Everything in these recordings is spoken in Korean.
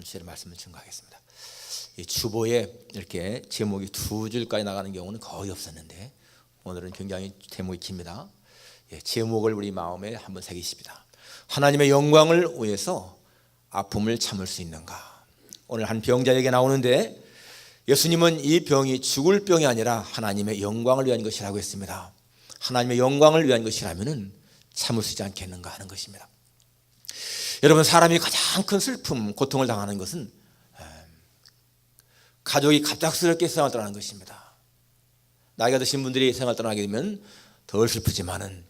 주제로 말씀을 증거하겠습니다. 이 주보에 이렇게 제목이 두 줄까지 나가는 경우는 거의 없었는데 오늘은 굉장히 제목이 깁니다. 제목을 우리 마음에 한번 새기십니다. 하나님의 영광을 위해서 아픔을 참을 수 있는가? 오늘 한 병자에게 나오는데 예수님은 이 병이 죽을 병이 아니라 하나님의 영광을 위한 것이라고 했습니다. 하나님의 영광을 위한 것이라면 참을 수 있지 않겠는가 하는 것입니다. 여러분, 사람이 가장 큰 슬픔, 고통을 당하는 것은 가족이 갑작스럽게 세상을 떠나는 것입니다. 나이가 드신 분들이 세상을 떠나게 되면 덜 슬프지만은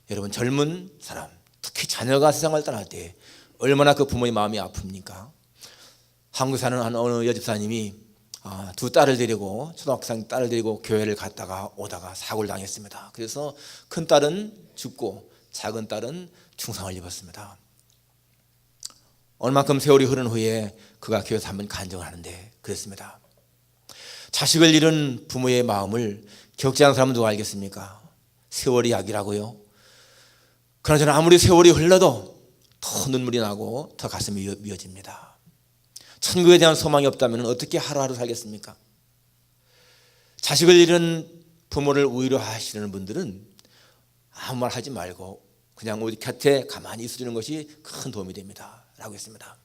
여러분, 젊은 사람, 특히 자녀가 세상을 떠날 때 얼마나 그 부모의 마음이 아픕니까? 한국에 사는 어느 여집사님이 두 딸을 데리고, 초등학생 딸을 데리고 교회를 갔다가 오다가 사고를 당했습니다. 그래서 큰 딸은 죽고 작은 딸은 중상을 입었습니다. 얼마큼 세월이 흐른 후에 그가 교회에서 한번 간증을 하는데 그랬습니다. 자식을 잃은 부모의 마음을 겪지 않은 사람은 누가 알겠습니까? 세월이 약이라고요. 그러나 아무리 세월이 흘러도 더 눈물이 나고 더 가슴이 미어집니다. 천국에 대한 소망이 없다면 어떻게 하루하루 살겠습니까? 자식을 잃은 부모를 위로하시는 분들은 아무 말 하지 말고 그냥 우리 곁에 가만히 있어주는 것이 큰 도움이 됩니다 라고 했습니다.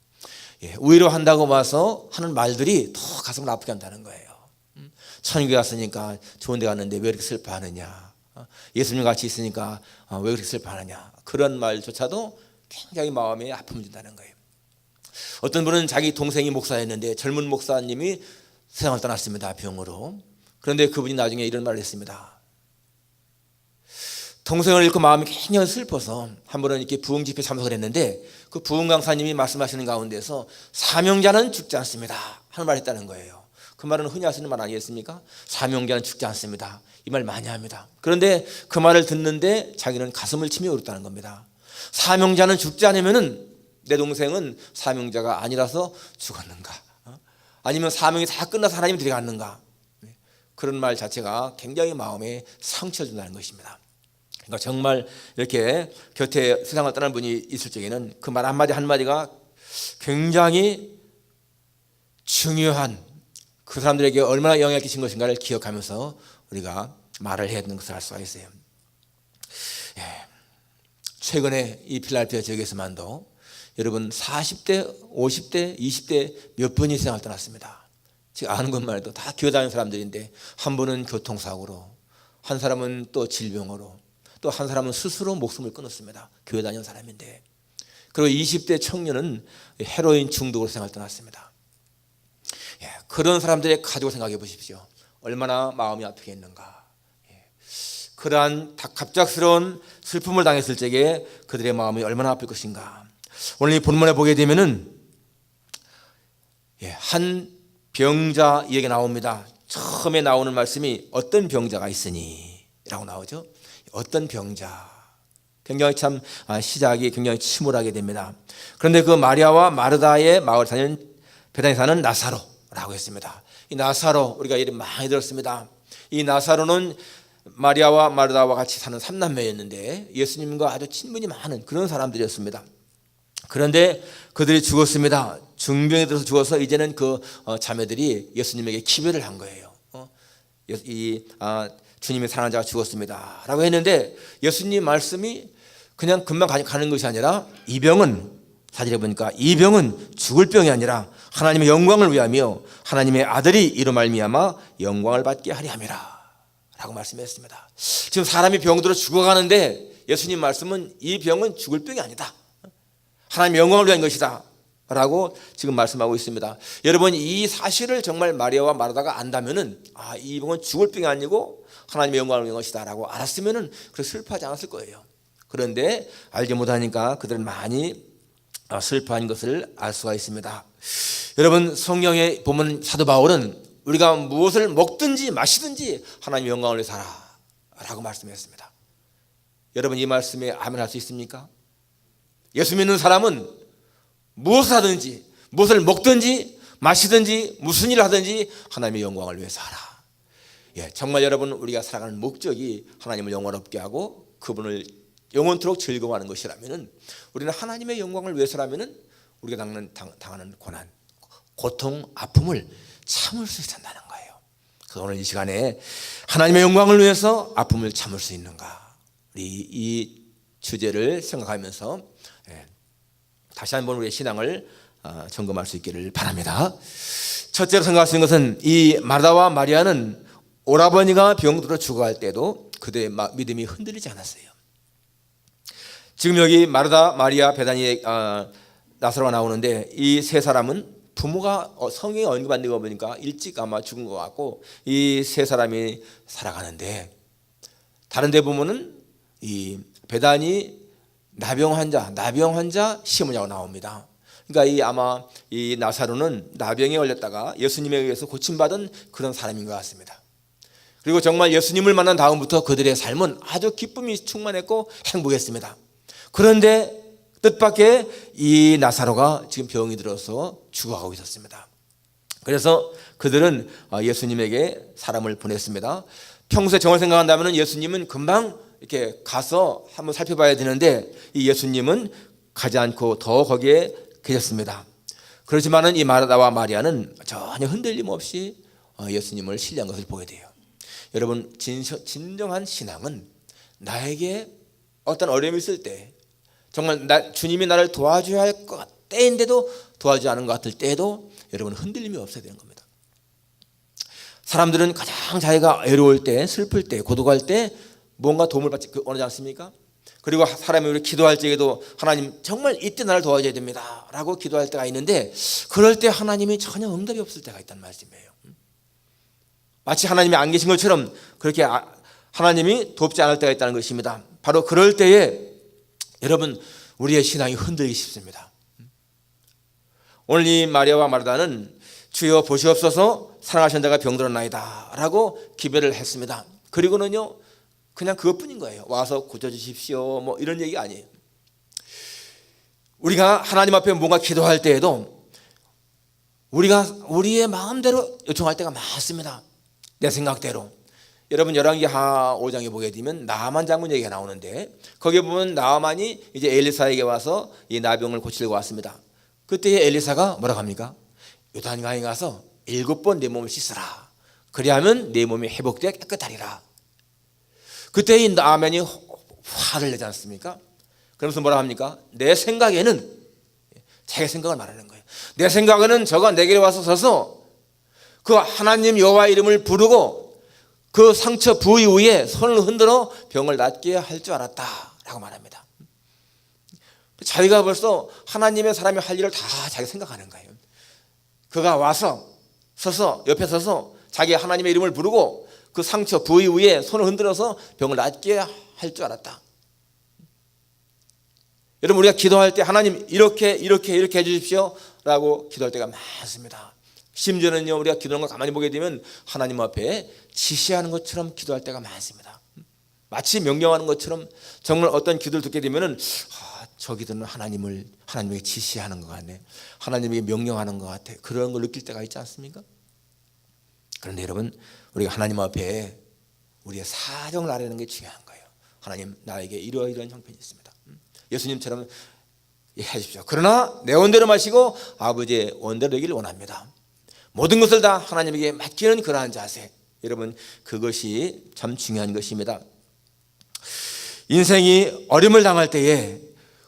위로한다고 와서 하는 말들이 더 가슴을 아프게 한다는 거예요. 천국에 갔으니까 좋은 데 갔는데 왜 이렇게 슬퍼하느냐, 예수님 같이 있으니까 왜 그렇게 슬퍼하느냐, 그런 말조차도 굉장히 마음에 아픔을 준다는 거예요. 어떤 분은 자기 동생이 목사였는데 젊은 목사님이 세상을 떠났습니다, 병으로. 그런데 그분이 나중에 이런 말을 했습니다. 동생을 잃고 마음이 굉장히 슬퍼서 한 번은 이렇게 부흥 집회에 참석을 했는데 그 부흥 강사님이 말씀하시는 가운데서 사명자는 죽지 않습니다 하는 말을 했다는 거예요. 그 말은 흔히 하시는 말 아니겠습니까? 사명자는 죽지 않습니다. 이 말 많이 합니다. 그런데 그 말을 듣는데 자기는 가슴을 치며 울었다는 겁니다. 사명자는 죽지 않으면은 내 동생은 사명자가 아니라서 죽었는가? 아니면 사명이 다 끝나서 하나님이 데려갔는가? 그런 말 자체가 굉장히 마음에 상처를 준다는 것입니다. 그러니까 정말 이렇게 곁에 세상을 떠난 분이 있을 적에는 그 말 한마디 한마디가 굉장히 중요한, 그 사람들에게 얼마나 영향을 끼친 것인가를 기억하면서 우리가 말을 해야 되는 것을 알 수가 있어요. 최근에 이 필라델피아 지역에서만도 여러분 40대, 50대, 20대 몇 분이 세상을 떠났습니다. 제가 아는 것만 해도 다 교회 다니는 사람들인데 한 분은 교통사고로, 한 사람은 또 질병으로, 또 한 사람은 스스로 목숨을 끊었습니다. 교회 다니는 사람인데. 그리고 20대 청년은 헤로인 중독으로 세상을 떠났습니다. 그런 사람들의 가족을 생각해 보십시오. 얼마나 마음이 아프겠는가. 그러한 갑작스러운 슬픔을 당했을 적에 그들의 마음이 얼마나 아플 것인가. 오늘 이 본문에 보게 되면은 한 병자 얘기가 나옵니다. 처음에 나오는 말씀이 어떤 병자가 있으니 라고 나오죠. 어떤 병자. 굉장히 참 시작이 굉장히 침울하게 됩니다. 그런데 그 마리아와 마르다의 마을 사는 베다니 사는 나사로라고 했습니다. 이 나사로 우리가 이름 많이 들었습니다. 이 나사로는 마리아와 마르다와 같이 사는 삼남매였는데 예수님과 아주 친분이 많은 그런 사람들이었습니다. 그런데 그들이 죽었습니다. 중병에 들어서 죽어서 이제는 그 자매들이 예수님에게 기별을 한 거예요. 주님의 사랑하는 자가 죽었습니다 라고 했는데 예수님 말씀이 그냥 금방 가는 것이 아니라 이 병은, 사진에 보니까 이 병은 죽을 병이 아니라 하나님의 영광을 위하며 하나님의 아들이 이로 말미암아 영광을 받게 하리 함이라 라고 말씀했습니다. 지금 사람이 병들어 죽어가는데 예수님 말씀은 이 병은 죽을 병이 아니다, 하나님의 영광을 위한 것이다 라고 지금 말씀하고 있습니다. 여러분, 이 사실을 정말 마리아와 마르다가 안다면은 이 병은 죽을 병이 아니고 하나님의 영광을 위한 것이다 라고 알았으면은 그렇게 슬퍼하지 않았을 거예요. 그런데 알지 못하니까 그들은 많이 슬퍼한 것을 알 수가 있습니다. 여러분, 성경에 보면 사도 바울은 우리가 무엇을 먹든지 마시든지 하나님의 영광을 위해 살아 라고 말씀했습니다. 여러분, 이 말씀에 아멘 할 수 있습니까? 예수 믿는 사람은 무엇을 하든지, 무엇을 먹든지 마시든지 무슨 일을 하든지 하나님의 영광을 위해 살아. 정말 여러분, 우리가 살아가는 목적이 하나님을 영원롭게 하고 그분을 영원토록 즐거워하는 것이라면 우리는 하나님의 영광을 위해서라면 우리가 당하는 고난, 고통, 아픔을 참을 수 있다는 거예요. 그래서 오늘 이 시간에 하나님의 영광을 위해서 아픔을 참을 수 있는가, 우리 이 주제를 생각하면서 다시 한번 우리의 신앙을 점검할 수 있기를 바랍니다. 첫째로 생각할 수 있는 것은 이 마르다와 마리아는 오라버니가 병들어 죽어갈 때도 그들의 믿음이 흔들리지 않았어요. 지금 여기 마르다, 마리아, 베다니, 나사로가 나오는데 이 세 사람은 부모가 성경에 언급한 데가 보니까 일찍 아마 죽은 것 같고 이 세 사람이 살아가는데, 다른 데 보면은 이 베다니 나병 환자 시어머니라고 나옵니다. 그러니까 아마 이 나사로는 나병에 걸렸다가 예수님에 의해서 고침받은 그런 사람인 것 같습니다. 그리고 정말 예수님을 만난 다음부터 그들의 삶은 아주 기쁨이 충만했고 행복했습니다. 그런데 뜻밖의 이 나사로가 지금 병이 들어서 죽어가고 있었습니다. 그래서 그들은 예수님에게 사람을 보냈습니다. 평소에 정을 생각한다면 예수님은 금방 이렇게 가서 한번 살펴봐야 되는데 이 예수님은 가지 않고 더 거기에 계셨습니다. 그렇지만은 이 마르다와 마리아는 전혀 흔들림 없이 예수님을 신뢰한 것을 보게 돼요. 여러분, 진정한 신앙은 나에게 어떤 어려움이 있을 때, 정말 주님이 나를 도와줘야 할 것 때인데도 도와주지 않은 것 같을 때에도 여러분 흔들림이 없어야 되는 겁니다. 사람들은 가장 자기가 외로울 때, 슬플 때, 고독할 때 뭔가 도움을 받지 원하지 않습니까? 그리고 사람이 우리 기도할 적에도 하나님 정말 이때 나를 도와줘야 됩니다 라고 기도할 때가 있는데, 그럴 때 하나님이 전혀 응답이 없을 때가 있단 말씀이에요. 마치 하나님이 안 계신 것처럼 그렇게 하나님이 돕지 않을 때가 있다는 것입니다. 바로 그럴 때에 여러분 우리의 신앙이 흔들리기 쉽습니다. 오늘 이 마리아와 마르다는 주여 보시옵소서 사랑하시는 자가 병들었나이다 라고 기별을 했습니다. 그리고는요 그냥 그것뿐인 거예요. 와서 고쳐주십시오 뭐 이런 얘기가 아니에요. 우리가 하나님 앞에 뭔가 기도할 때에도 우리가 우리의 마음대로 요청할 때가 많습니다. 내 생각대로. 여러분 열왕기하 5장에 보게 되면 나아만 장군 얘기가 나오는데, 거기에 보면 나아만이 이제 엘리사에게 와서 이 나병을 고치려고 왔습니다. 그때 엘리사가 뭐라고 합니까? 요단강에 가서 7번 내 몸을 씻으라. 그리하면 내 몸이 회복되어 깨끗하리라. 그때 이 나아만이 화를 내지 않습니까? 그러면서 뭐라 합니까? 내 생각에는, 자기 생각을 말하는 거예요. 내 생각에는 저가 내게 와서 서서 그 하나님 여호와 이름을 부르고 그 상처 부위 위에 손을 흔들어 병을 낫게 할 줄 알았다 라고 말합니다. 자기가 벌써 하나님의 사람이 할 일을 다 자기가 생각하는 거예요. 그가 와서 서서 옆에 서서 자기 하나님의 이름을 부르고 그 상처 부위 위에 손을 흔들어서 병을 낫게 할 줄 알았다. 여러분 우리가 기도할 때 하나님 이렇게 해주십시오 라고 기도할 때가 많습니다. 심지어는요 우리가 기도하는 걸 가만히 보게 되면 하나님 앞에 지시하는 것처럼 기도할 때가 많습니다. 마치 명령하는 것처럼 정말 어떤 기도를 듣게 되면은 저 기도는 하나님에게 지시하는 것 같네, 하나님에게 명령하는 것 같아, 그런 걸 느낄 때가 있지 않습니까? 그런데 여러분 우리가 하나님 앞에 우리의 사정을 아뢰는 게 중요한 거예요. 하나님 나에게 이러이러한 형편이 있습니다. 예수님처럼 해주십시오. 그러나 내 원대로 마시고 아버지의 원대로 되기를 원합니다. 모든 것을 다 하나님에게 맡기는 그러한 자세, 여러분 그것이 참 중요한 것입니다. 인생이 어려움을 당할 때에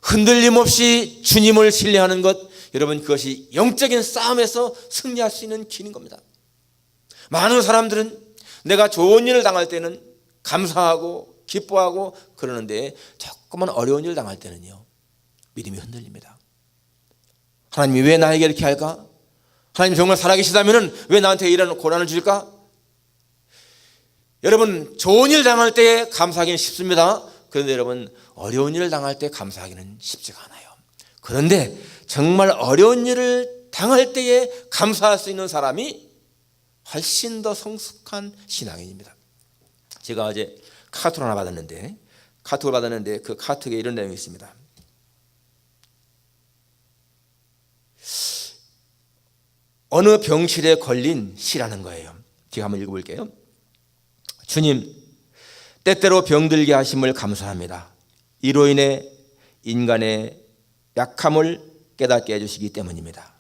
흔들림 없이 주님을 신뢰하는 것, 여러분 그것이 영적인 싸움에서 승리할 수 있는 길인 겁니다. 많은 사람들은 내가 좋은 일을 당할 때는 감사하고 기뻐하고 그러는데 조금만 어려운 일을 당할 때는요 믿음이 흔들립니다. 하나님이 왜 나에게 이렇게 할까? 하나님 정말 살아계시다면 왜 나한테 이런 고난을 줄까? 여러분 좋은 일 당할 때 감사하기는 쉽습니다. 그런데 여러분 어려운 일을 당할 때 감사하기는 쉽지가 않아요. 그런데 정말 어려운 일을 당할 때에 감사할 수 있는 사람이 훨씬 더 성숙한 신앙인입니다. 제가 어제 카톡을 하나 받았는데 그 카톡에 이런 내용이 있습니다. 어느 병실에 걸린 시라는 거예요. 제가 한번 읽어볼게요. 주님, 때때로 병들게 하심을 감사합니다. 이로 인해 인간의 약함을 깨닫게 해주시기 때문입니다.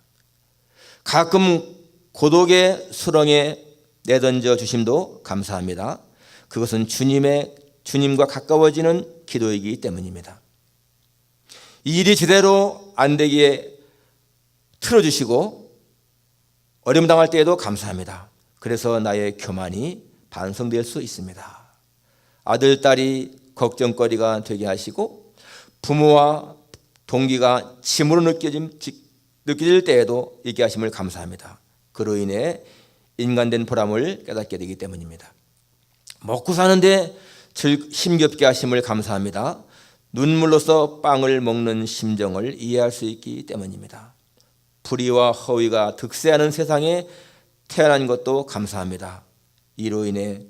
가끔 고독의 수렁에 내던져 주심도 감사합니다. 그것은 주님과 가까워지는 기도이기 때문입니다. 이 일이 제대로 안 되기에 틀어주시고 어려움 당할 때에도 감사합니다. 그래서 나의 교만이 반성될 수 있습니다. 아들, 딸이 걱정거리가 되게 하시고 부모와 동기가 짐으로 느껴질 때에도 있게 하심을 감사합니다. 그로 인해 인간된 보람을 깨닫게 되기 때문입니다. 먹고 사는데 힘겹게 하심을 감사합니다. 눈물로써 빵을 먹는 심정을 이해할 수 있기 때문입니다. 불의와 허위가 득세하는 세상에 태어난 것도 감사합니다. 이로 인해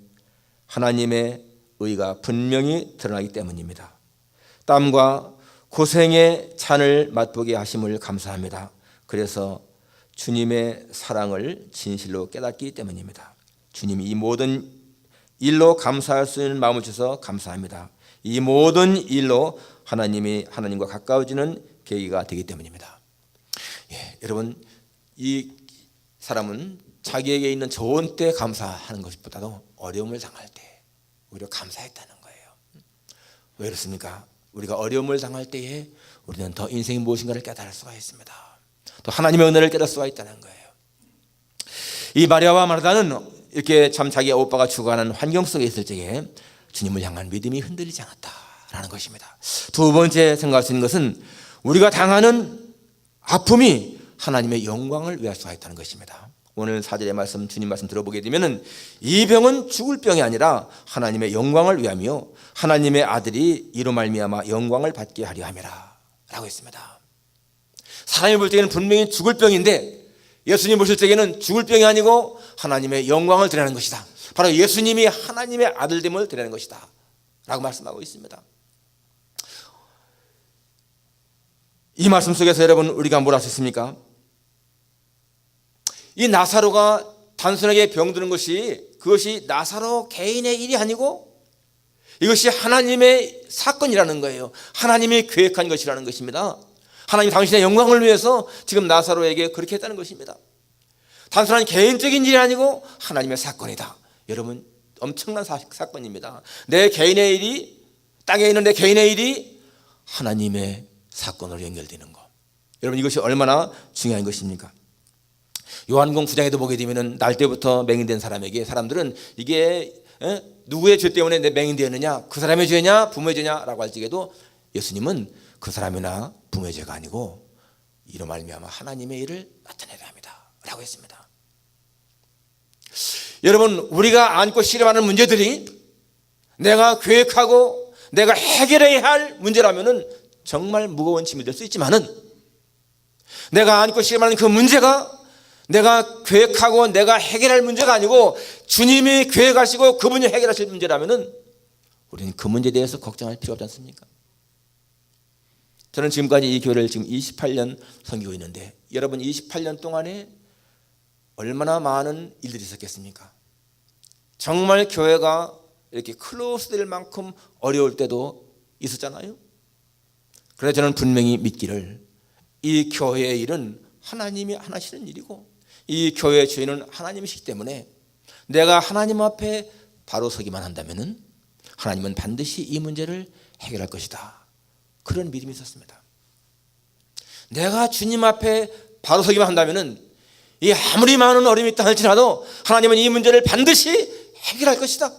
하나님의 의가 분명히 드러나기 때문입니다. 땀과 고생의 잔을 맛보게 하심을 감사합니다. 그래서 주님의 사랑을 진실로 깨닫기 때문입니다. 주님이 이 모든 일로 감사할 수 있는 마음을 주셔서 감사합니다. 이 모든 일로 하나님과 가까워지는 계기가 되기 때문입니다. 여러분, 이 사람은 자기에게 있는 좋은 때 감사하는 것보다도 어려움을 당할 때 오히려 감사했다는 거예요. 왜 그렇습니까? 우리가 어려움을 당할 때에 우리는 더 인생이 무엇인가를 깨달을 수가 있습니다. 또 하나님의 은혜를 깨달을 수가 있다는 거예요. 이 마리아와 마르다는 이렇게 참 자기 오빠가 죽어가는 환경 속에 있을 적에 주님을 향한 믿음이 흔들리지 않았다라는 것입니다. 두 번째 생각할 수 있는 것은 우리가 당하는 아픔이 하나님의 영광을 위할 수가 있다는 것입니다. 오늘 4절의 말씀, 주님 말씀 들어보게 되면 이 병은 죽을 병이 아니라 하나님의 영광을 위하며 하나님의 아들이 이로 말미암아 영광을 받게 하려 함이라 라고 했습니다. 사람이 볼 때에는 분명히 죽을 병인데 예수님 보실 때에는 죽을 병이 아니고 하나님의 영광을 드러내는 것이다. 바로 예수님이 하나님의 아들됨을 드러내는 것이다 라고 말씀하고 있습니다. 이 말씀 속에서 여러분 우리가 뭘 할 수 있습니까? 이 나사로가 단순하게 병드는 그것이 나사로 개인의 일이 아니고 이것이 하나님의 사건이라는 거예요. 하나님이 계획한 것이라는 것입니다. 하나님 당신의 영광을 위해서 지금 나사로에게 그렇게 했다는 것입니다. 단순한 개인적인 일이 아니고 하나님의 사건이다. 여러분 엄청난 사건입니다. 내 개인의 일이, 땅에 있는 내 개인의 일이 하나님의 사건으로 연결되는 것. 여러분 이것이 얼마나 중요한 것입니까? 요한복음 9장에도 보게 되면 날 때부터 맹인된 사람에게 사람들은 이게 누구의 죄 때문에 내 맹인되었느냐, 그 사람의 죄냐 부모의 죄냐라고 할 적에도 예수님은 그 사람이나 부모의 죄가 아니고 이로 말미암아 하나님의 일을 나타내야 합니다 라고 했습니다. 여러분 우리가 안고 씨름하는 문제들이 내가 계획하고 내가 해결해야 할 문제라면 정말 무거운 짐이 될 수 있지만은 내가 안고 씨름하는 그 문제가 내가 계획하고 내가 해결할 문제가 아니고 주님이 계획하시고 그분이 해결하실 문제라면 우리는 그 문제에 대해서 걱정할 필요 없지 않습니까? 저는 지금까지 이 교회를 지금 28년 섬기고 있는데 여러분 28년 동안에 얼마나 많은 일들이 있었겠습니까? 정말 교회가 이렇게 클로스 될 만큼 어려울 때도 있었잖아요. 그래서 저는 분명히 믿기를 이 교회의 일은 하나님이 하시는 일이고 이 교회의 주인은 하나님이시기 때문에 내가 하나님 앞에 바로 서기만 한다면 하나님은 반드시 이 문제를 해결할 것이다. 그런 믿음이 있었습니다. 내가 주님 앞에 바로 서기만 한다면 이 아무리 많은 어려움이 있다 할지라도 하나님은 이 문제를 반드시 해결할 것이다.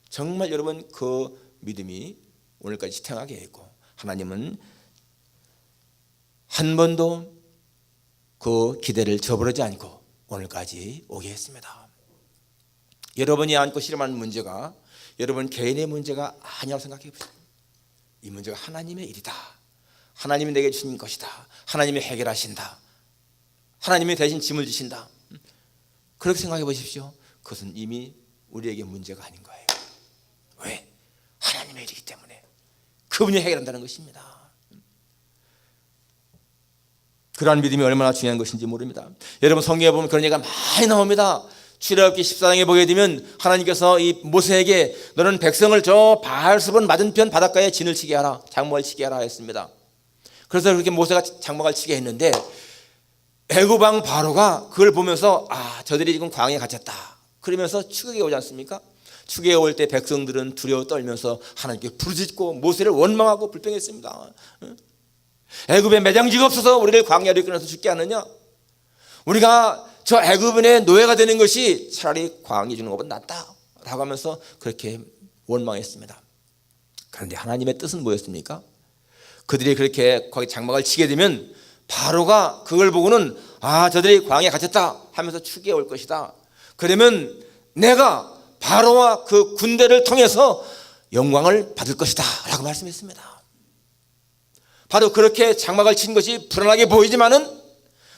정말 여러분 그 믿음이 오늘까지 지탱하게 했고 하나님은 한 번도 그 기대를 저버리지 않고 오늘까지 오게 했습니다. 여러분이 안고 씨름하는 문제가 여러분 개인의 문제가 아니라고 생각해 보세요. 이 문제가 하나님의 일이다. 하나님이 내게 주신 것이다. 하나님이 해결하신다. 하나님이 대신 짐을 지신다. 그렇게 생각해 보십시오. 그것은 이미 우리에게 문제가 아닌 거예요. 왜? 하나님의 일이기 때문에 그분이 해결한다는 것입니다. 그러한 믿음이 얼마나 중요한 것인지 모릅니다. 여러분 성경에 보면 그런 얘기가 많이 나옵니다. 출애굽기 14장에 보게 되면 하나님께서 이 모세에게 너는 백성을 저 바알스본 맞은편 바닷가에 진을 치게 하라, 장막을 치게 하라 했습니다. 그래서 그렇게 모세가 장막을 치게 했는데 애굽 왕 바로가 그걸 보면서 저들이 지금 광야에 갇혔다 그러면서 추격해 오지 않습니까? 추격해 올 때 백성들은 두려워 떨면서 하나님께 부르짖고 모세를 원망하고 불평했습니다. 애굽에 매장지가 없어서 우리를 광야로 이끌어서 죽게 하느냐? 우리가 저 애굽인의 노예가 되는 것이 차라리 광야에 주는 것보다 낫다 라고 하면서 그렇게 원망했습니다. 그런데 하나님의 뜻은 뭐였습니까? 그들이 그렇게 거기 장막을 치게 되면 바로가 그걸 보고는 저들이 광야에 갇혔다 하면서 추격해 올 것이다. 그러면 내가 바로와 그 군대를 통해서 영광을 받을 것이다 라고 말씀했습니다. 바로 그렇게 장막을 친 것이 불안하게 보이지만은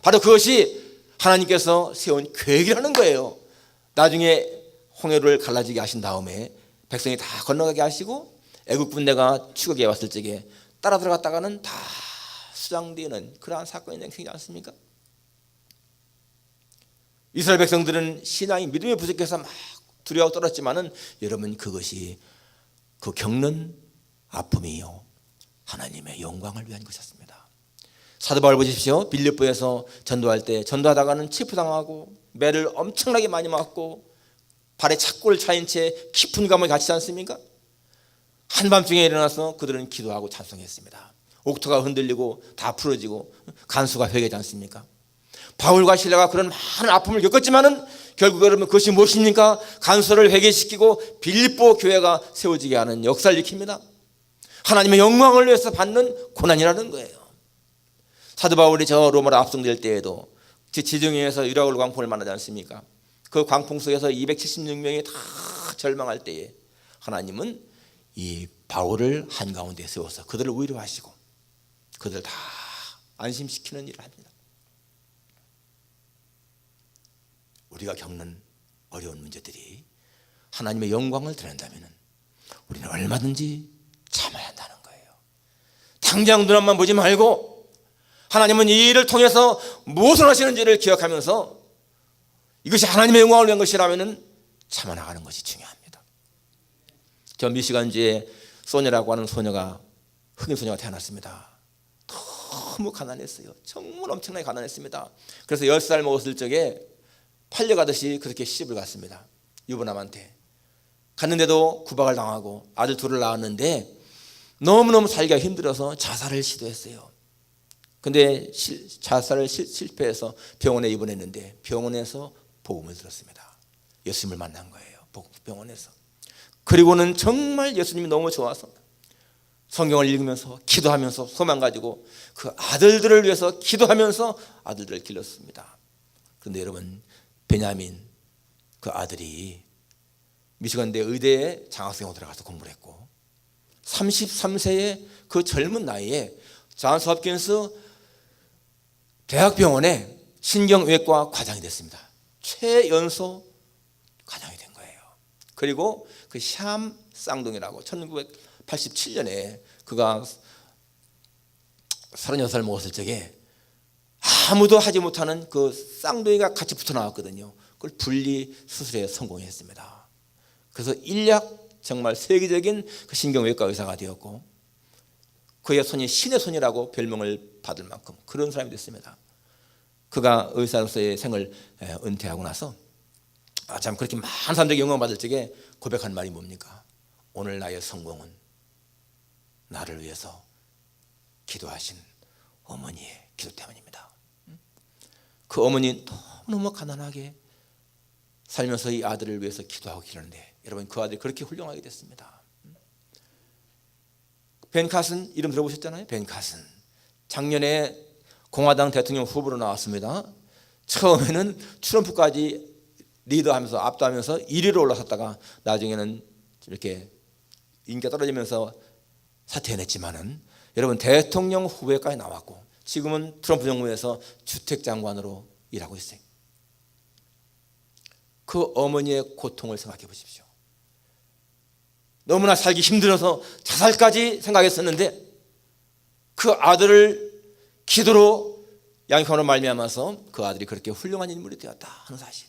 바로 그것이 하나님께서 세운 계획이라는 거예요. 나중에 홍해를 갈라지게 하신 다음에 백성이 다 건너가게 하시고 애국 군대가 추격해 왔을 적에 따라 들어갔다가는 다 수장되는 그러한 사건이 생기지 않습니까? 이스라엘 백성들은 신앙이 믿음에 부족해서 막 두려워 떨었지만은 여러분 그것이 그 겪는 아픔이요 하나님의 영광을 위한 것이었습니다. 사도 바울 보십시오. 빌립보에서 전도할 때 전도하다가는 체포당하고 매를 엄청나게 많이 맞고 발에 착고를 차인 채 깊은 감옥에 갇히지 않습니까? 한밤중에 일어나서 그들은 기도하고 찬송했습니다. 옥토가 흔들리고 다 풀어지고 간수가 회개하지 않습니까? 바울과 실라가 그런 많은 아픔을 겪었지만은 결국 여러분 그것이 무엇입니까? 간수를 회개시키고 빌립보 교회가 세워지게 하는 역사를 일으킵니다. 하나님의 영광을 위해서 받는 고난이라는 거예요. 사도 바울이 저 로마로 압송될 때에도 지중해에서 유라굴 광풍을 만나지 않습니까? 그 광풍 속에서 276명이 다 절망할 때에 하나님은 이 바울을 한가운데 세워서 그들을 위로하시고 그들을 다 안심시키는 일을 합니다. 우리가 겪는 어려운 문제들이 하나님의 영광을 드러낸다면 우리는 얼마든지 참아야 한다는 거예요. 당장 눈앞만 보지 말고 하나님은 이 일을 통해서 무엇을 하시는지를 기억하면서 이것이 하나님의 영광을 위한 것이라면 참아나가는 것이 중요합니다. 저 미시간주에 소녀라고 하는 소녀가 흑인 소녀가 태어났습니다. 너무 가난했어요. 정말 엄청나게 가난했습니다. 그래서 10살 먹었을 적에 팔려가듯이 그렇게 시집을 갔습니다. 유부남한테 갔는데도 구박을 당하고 아들 둘을 낳았는데 너무너무 살기가 힘들어서 자살을 시도했어요. 근데 자살을 실패해서 병원에 입원했는데 병원에서 복음을 들었습니다. 예수님을 만난 거예요. 병원에서. 그리고는 정말 예수님이 너무 좋아서 성경을 읽으면서 기도하면서 소망 가지고 그 아들들을 위해서 기도하면서 아들들을 길렀습니다. 그런데 여러분 베냐민 그 아들이 미시간대 의대에 장학생으로 들어가서 공부를 했고 33세의 그 젊은 나이에 존스 홉킨스 대학병원에 신경외과 과장이 됐습니다. 최연소 과장이 된 거예요. 그리고 그 샴 쌍둥이라고 1987년에 그가 36살 먹었을 적에 아무도 하지 못하는 그 쌍둥이가 같이 붙어 나왔거든요. 그걸 분리 수술에 성공했습니다. 그래서 인약 정말 세계적인 그 신경외과 의사가 되었고 그의 손이 신의 손이라고 별명을 받을 만큼 그런 사람이 됐습니다. 그가 의사로서의 생을 은퇴하고 나서 참 그렇게 많은 사람들에게 영광받을 적에 고백한 말이 뭡니까? 오늘 나의 성공은 나를 위해서 기도하신 어머니의 기도 때문입니다. 그 어머니 너무 가난하게 살면서 이 아들을 위해서 기도하고 기도하는데 여러분 그 아들이 그렇게 훌륭하게 됐습니다. 벤 카슨 이름 들어보셨잖아요. 벤 카슨 작년에 공화당 대통령 후보로 나왔습니다. 처음에는 트럼프까지 리더하면서 압도하면서 1위로 올라섰다가 나중에는 이렇게 인기가 떨어지면서 사퇴해냈지만은 여러분 대통령 후보에까지 나왔고 지금은 트럼프 정부에서 주택장관으로 일하고 있어요. 그 어머니의 고통을 생각해 보십시오. 너무나 살기 힘들어서 자살까지 생각했었는데 그 아들을 기도로 양육함으로 말미암아서 그 아들이 그렇게 훌륭한 인물이 되었다 하는 사실.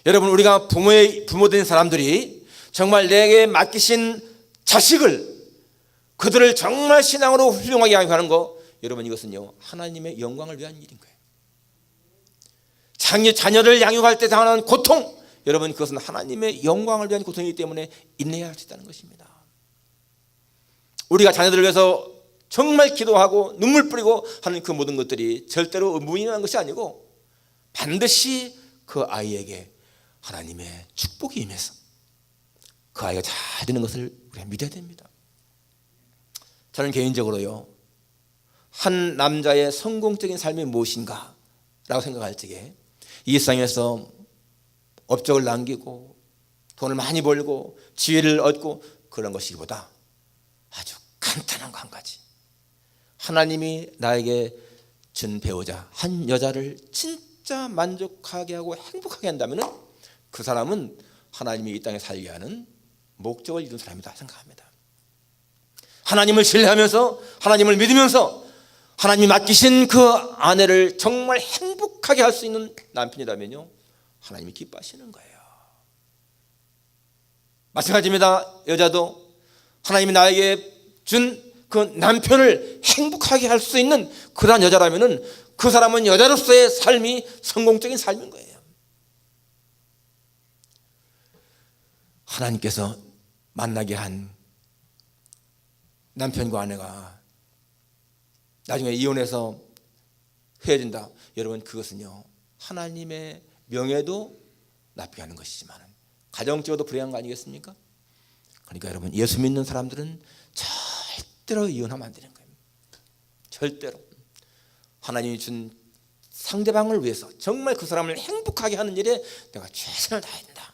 여러분 우리가 부모된 사람들이 정말 내게 맡기신 자식을 그들을 정말 신앙으로 훌륭하게 양육하는 거 여러분 이것은요 하나님의 영광을 위한 일인 거예요. 자녀를 양육할 때 당하는 고통, 여러분 그것은 하나님의 영광을 위한 고통이기 때문에 인내해야 할 수 있다는 것입니다. 우리가 자녀들을 위해서 정말 기도하고 눈물 뿌리고 하는 그 모든 것들이 절대로 무의미한 것이 아니고 반드시 그 아이에게 하나님의 축복이 임해서 그 아이가 잘 되는 것을 우리가 믿어야 됩니다. 저는 개인적으로요, 한 남자의 성공적인 삶이 무엇인가 라고 생각할 적에 이 세상에서 업적을 남기고 돈을 많이 벌고 지혜를 얻고 그런 것이기보다 아주 간단한 거 한 가지, 하나님이 나에게 준 배우자 한 여자를 진짜 만족하게 하고 행복하게 한다면 그 사람은 하나님이 이 땅에 살게 하는 목적을 이룬 사람이다 생각합니다. 하나님을 신뢰하면서 하나님을 믿으면서 하나님이 맡기신 그 아내를 정말 행복하게 할 수 있는 남편이라면요, 하나님이 기뻐하시는 거예요. 마찬가지입니다. 여자도 하나님이 나에게 준 그 남편을 행복하게 할 수 있는 그러한 여자라면 그 사람은 여자로서의 삶이 성공적인 삶인 거예요. 하나님께서 만나게 한 남편과 아내가 나중에 이혼해서 헤어진다. 여러분 그것은요, 하나님의 명예도 나쁘게 하는 것이지만 가정적으로도 불행한 거 아니겠습니까? 그러니까 여러분 예수 믿는 사람들은 절대로 이혼하면 안 되는 거예요. 절대로. 하나님이 준 상대방을 위해서 정말 그 사람을 행복하게 하는 일에 내가 최선을 다해야 된다.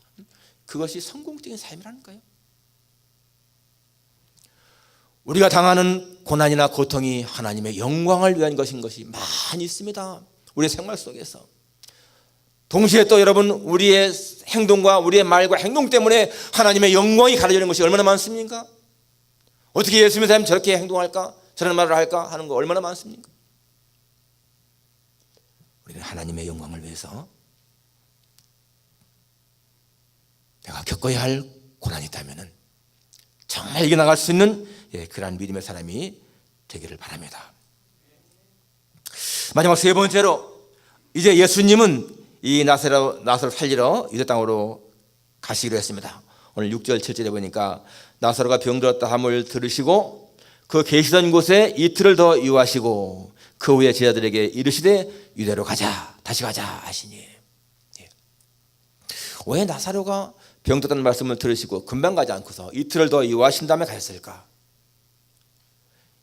그것이 성공적인 삶이라는 거예요. 우리가 당하는 고난이나 고통이 하나님의 영광을 위한 것인 것이 많이 있습니다. 우리의 생활 속에서. 동시에 또 여러분 우리의 행동과 우리의 말과 행동 때문에 하나님의 영광이 가려지는 것이 얼마나 많습니까? 어떻게 예수 믿는 사람이 저렇게 행동할까? 저런 말을 할까? 하는 거 얼마나 많습니까? 우리는 하나님의 영광을 위해서 내가 겪어야 할 고난이 있다면 정말 이겨나갈 수 있는 그러한 믿음의 사람이 되기를 바랍니다. 마지막 세 번째로, 이제 예수님은 이 나사로 살리러 유대 땅으로 가시기로 했습니다. 오늘 6절 7절에 보니까 나사로가 병들었다 함을 들으시고 그 계시던 곳에 이틀을 더 유하시고 그 후에 제자들에게 이르시되 유대로 가자, 다시 가자 하시니. 왜 나사로가 병들었다는 말씀을 들으시고 금방 가지 않고서 이틀을 더 유하신 다음에 가셨을까?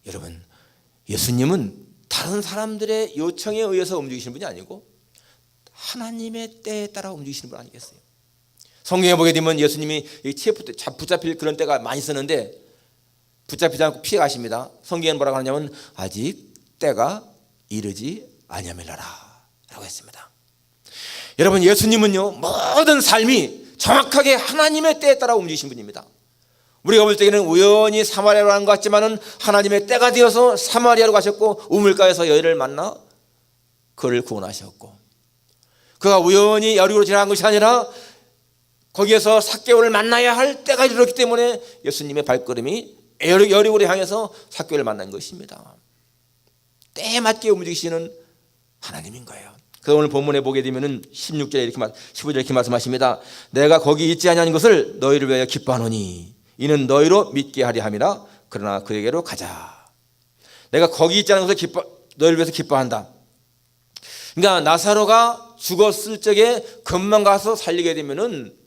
여러분, 예수님은 다른 사람들의 요청에 의해서 움직이시는 분이 아니고 하나님의 때에 따라 움직이시는 분 아니겠어요? 성경에 보게 되면 예수님이 붙잡힐 그런 때가 많이 있었는데 붙잡히지 않고 피해 가십니다. 성경에는 뭐라고 하냐면 아직 때가 이르지 아니하밀라라 라고 했습니다. 여러분, 예수님은요 모든 삶이 정확하게 하나님의 때에 따라 움직이신 분입니다. 우리가 볼 때에는 우연히 사마리아로 간 것 같지만은 하나님의 때가 되어서 사마리아로 가셨고 우물가에서 여인을 만나 그를 구원하셨고, 그가 우연히 여리고로 지나간 것이 아니라 거기에서 삭개오를 만나야 할 때가 이르렀기 때문에 예수님의 발걸음이 여리고를 향해서 삭개오를 만난 것입니다. 때에 맞게 움직이시는 하나님인 거예요. 그래서 오늘 본문에 보게 되면은 16절에 15절에 이렇게 말씀하십니다. 내가 거기 있지 아니한 것을 너희를 위하여 기뻐하노니 이는 너희로 믿게 하려 함이라. 그러나 그에게로 가자. 내가 거기 있지 않은 것을 너희를 위해서 기뻐한다. 그러니까 나사로가 죽었을 적에 금방 가서 살리게 되면은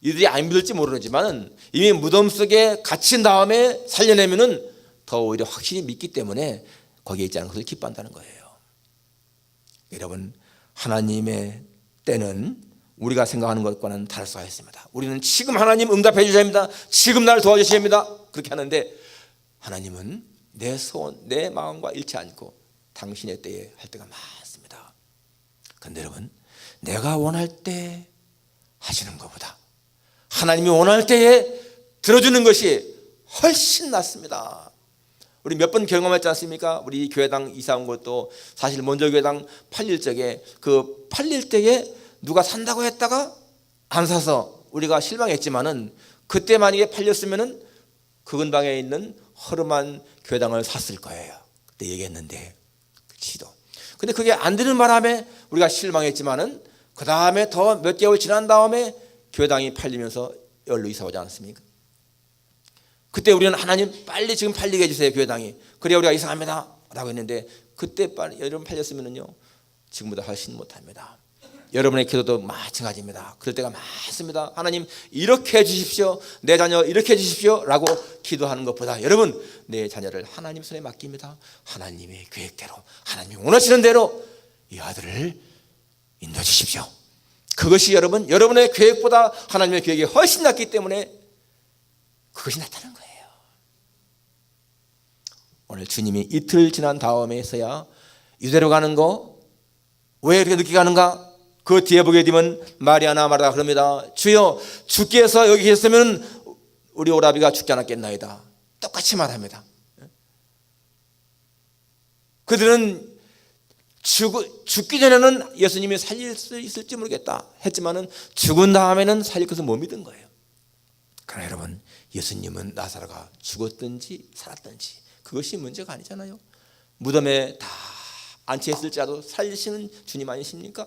이들이 안 믿을지 모르지만 이미 무덤 속에 갇힌 다음에 살려내면은 더 오히려 확실히 믿기 때문에 거기에 있지 않은 것을 기뻐한다는 거예요. 여러분, 하나님의 때는 우리가 생각하는 것과는 다를 수가 있습니다. 우리는 지금 하나님 응답해 주셔야 합니다. 지금 나를 도와주셔야 합니다. 그렇게 하는데 하나님은 내 소원, 내 마음과 일치 않고 당신의 때에 할 때가 많습니다. 그런데 여러분, 내가 원할 때 하시는 것보다 하나님이 원할 때에 들어주는 것이 훨씬 낫습니다. 우리 몇 번 경험했지 않습니까? 우리 교회당 이사 온 것도 사실 먼저 교회당 팔릴 적에 그 팔릴 때에 누가 산다고 했다가 안 사서 우리가 실망했지만은 그때 만약에 팔렸으면은 그 근방에 있는 허름한 교회당을 샀을 거예요. 그때 얘기했는데 시도. 근데 그게 안 되는 바람에 우리가 실망했지만은 그 다음에 더 몇 개월 지난 다음에 교회당이 팔리면서 열로 이사 오지 않았습니까? 그때 우리는 하나님 빨리 지금 팔리게 해주세요, 교회당이. 그래야 우리가 이사합니다 라고 했는데, 그때 빨리 여러분 팔렸으면요 지금보다 훨씬 못합니다. 여러분의 기도도 마찬가지입니다. 그럴 때가 많습니다. 하나님 이렇게 해주십시오, 내 자녀 이렇게 해주십시오 라고 기도하는 것보다 여러분 내 자녀를 하나님 손에 맡깁니다. 하나님의 계획대로, 하나님이 원하시는 대로 이 아들을 인도해 주십시오. 그것이 여러분의 계획보다 하나님의 계획이 훨씬 낫기 때문에 그것이 나타난 거예요. 오늘 주님이 이틀 지난 다음에서야 유대로 가는 거 왜 이렇게 늦게 가는가? 그 뒤에 보게 되면 마리아나 마르다 그럽니다. 주여, 주께서 여기 계셨으면 우리 오라비가 죽지 않았겠나이다. 똑같이 말합니다. 그들은 죽기 전에는 예수님이 살릴 수 있을지 모르겠다 했지만은 죽은 다음에는 살릴 것을 못 믿은 거예요. 그러나 여러분, 예수님은 나사로가 죽었든지 살았든지 그것이 문제가 아니잖아요. 무덤에 다 안치했을지라도 살리시는 주님 아니십니까?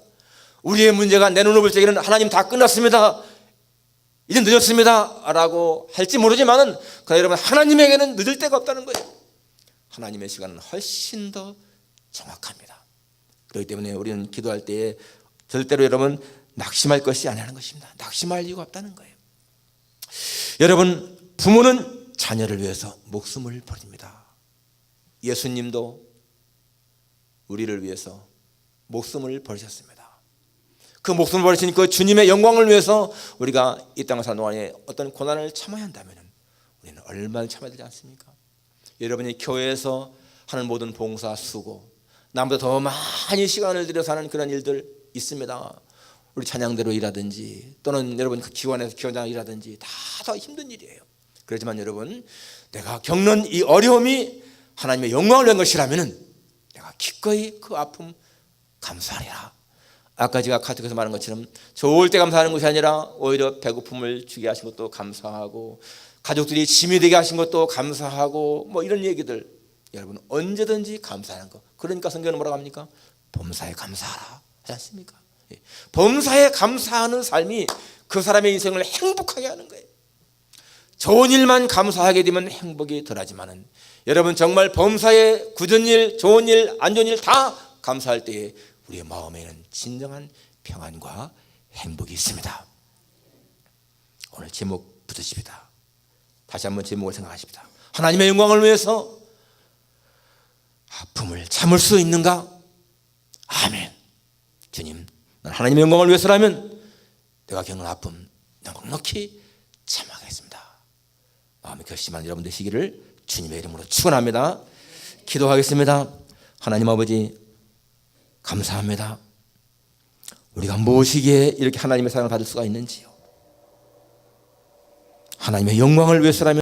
우리의 문제가 내 눈을 볼 적에는 하나님 다 끝났습니다, 이제 늦었습니다 라고 할지 모르지만은 그러나 여러분, 하나님에게는 늦을 데가 없다는 거예요. 하나님의 시간은 훨씬 더 정확합니다. 그렇기 때문에 우리는 기도할 때에 절대로 여러분 낙심할 것이 아니라는 것입니다. 낙심할 이유가 없다는 거예요. 여러분, 부모는 자녀를 위해서 목숨을 버립니다. 예수님도 우리를 위해서 목숨을 버리셨습니다. 그 목숨을 버리신 그 주님의 영광을 위해서 우리가 이 땅을 사는 동안에 어떤 고난을 참아야 한다면 우리는 얼마나 참아야 되지 않습니까? 여러분이 교회에서 하는 모든 봉사, 수고, 남보다 더 많이 시간을 들여서 하는 그런 일들 있습니다. 우리 찬양대로 일하든지 또는 여러분 그 기관에서 기관장 일하든지 다 힘든 일이에요. 그렇지만 여러분, 내가 겪는 이 어려움이 하나님의 영광을 위한 것이라면 내가 기꺼이 그 아픔 감사하리라. 아까 제가 카톡에서 말한 것처럼 좋을 때 감사하는 것이 아니라 오히려 배고픔을 주게 하신 것도 감사하고, 가족들이 짐이 되게 하신 것도 감사하고, 뭐 이런 얘기들 여러분 언제든지 감사하는 것. 그러니까 성경은 뭐라고 합니까? 범사에 감사하라 하지 않습니까? 범사에 감사하는 삶이 그 사람의 인생을 행복하게 하는 거예요. 좋은 일만 감사하게 되면 행복이 덜하지만은 여러분 정말 범사에 굳은 일, 좋은 일, 안 좋은 일 다 감사할 때에 우리의 마음에는 진정한 평안과 행복이 있습니다. 오늘 제목 붙으십니다. 다시 한번 제목을 생각하십니다. 하나님의 영광을 위해서 아픔을 참을 수 있는가? 아멘. 주님, 난 하나님의 영광을 위해서라면 내가 겪는 아픔 넉넉히 참아가겠습니다. 마음에 결심한 여러분 되시기를 주님의 이름으로 축원합니다. 기도하겠습니다. 하나님 아버지, 감사합니다. 우리가 무엇이기에 이렇게 하나님의 사랑을 받을 수가 있는지요. 하나님의 영광을 위해서라면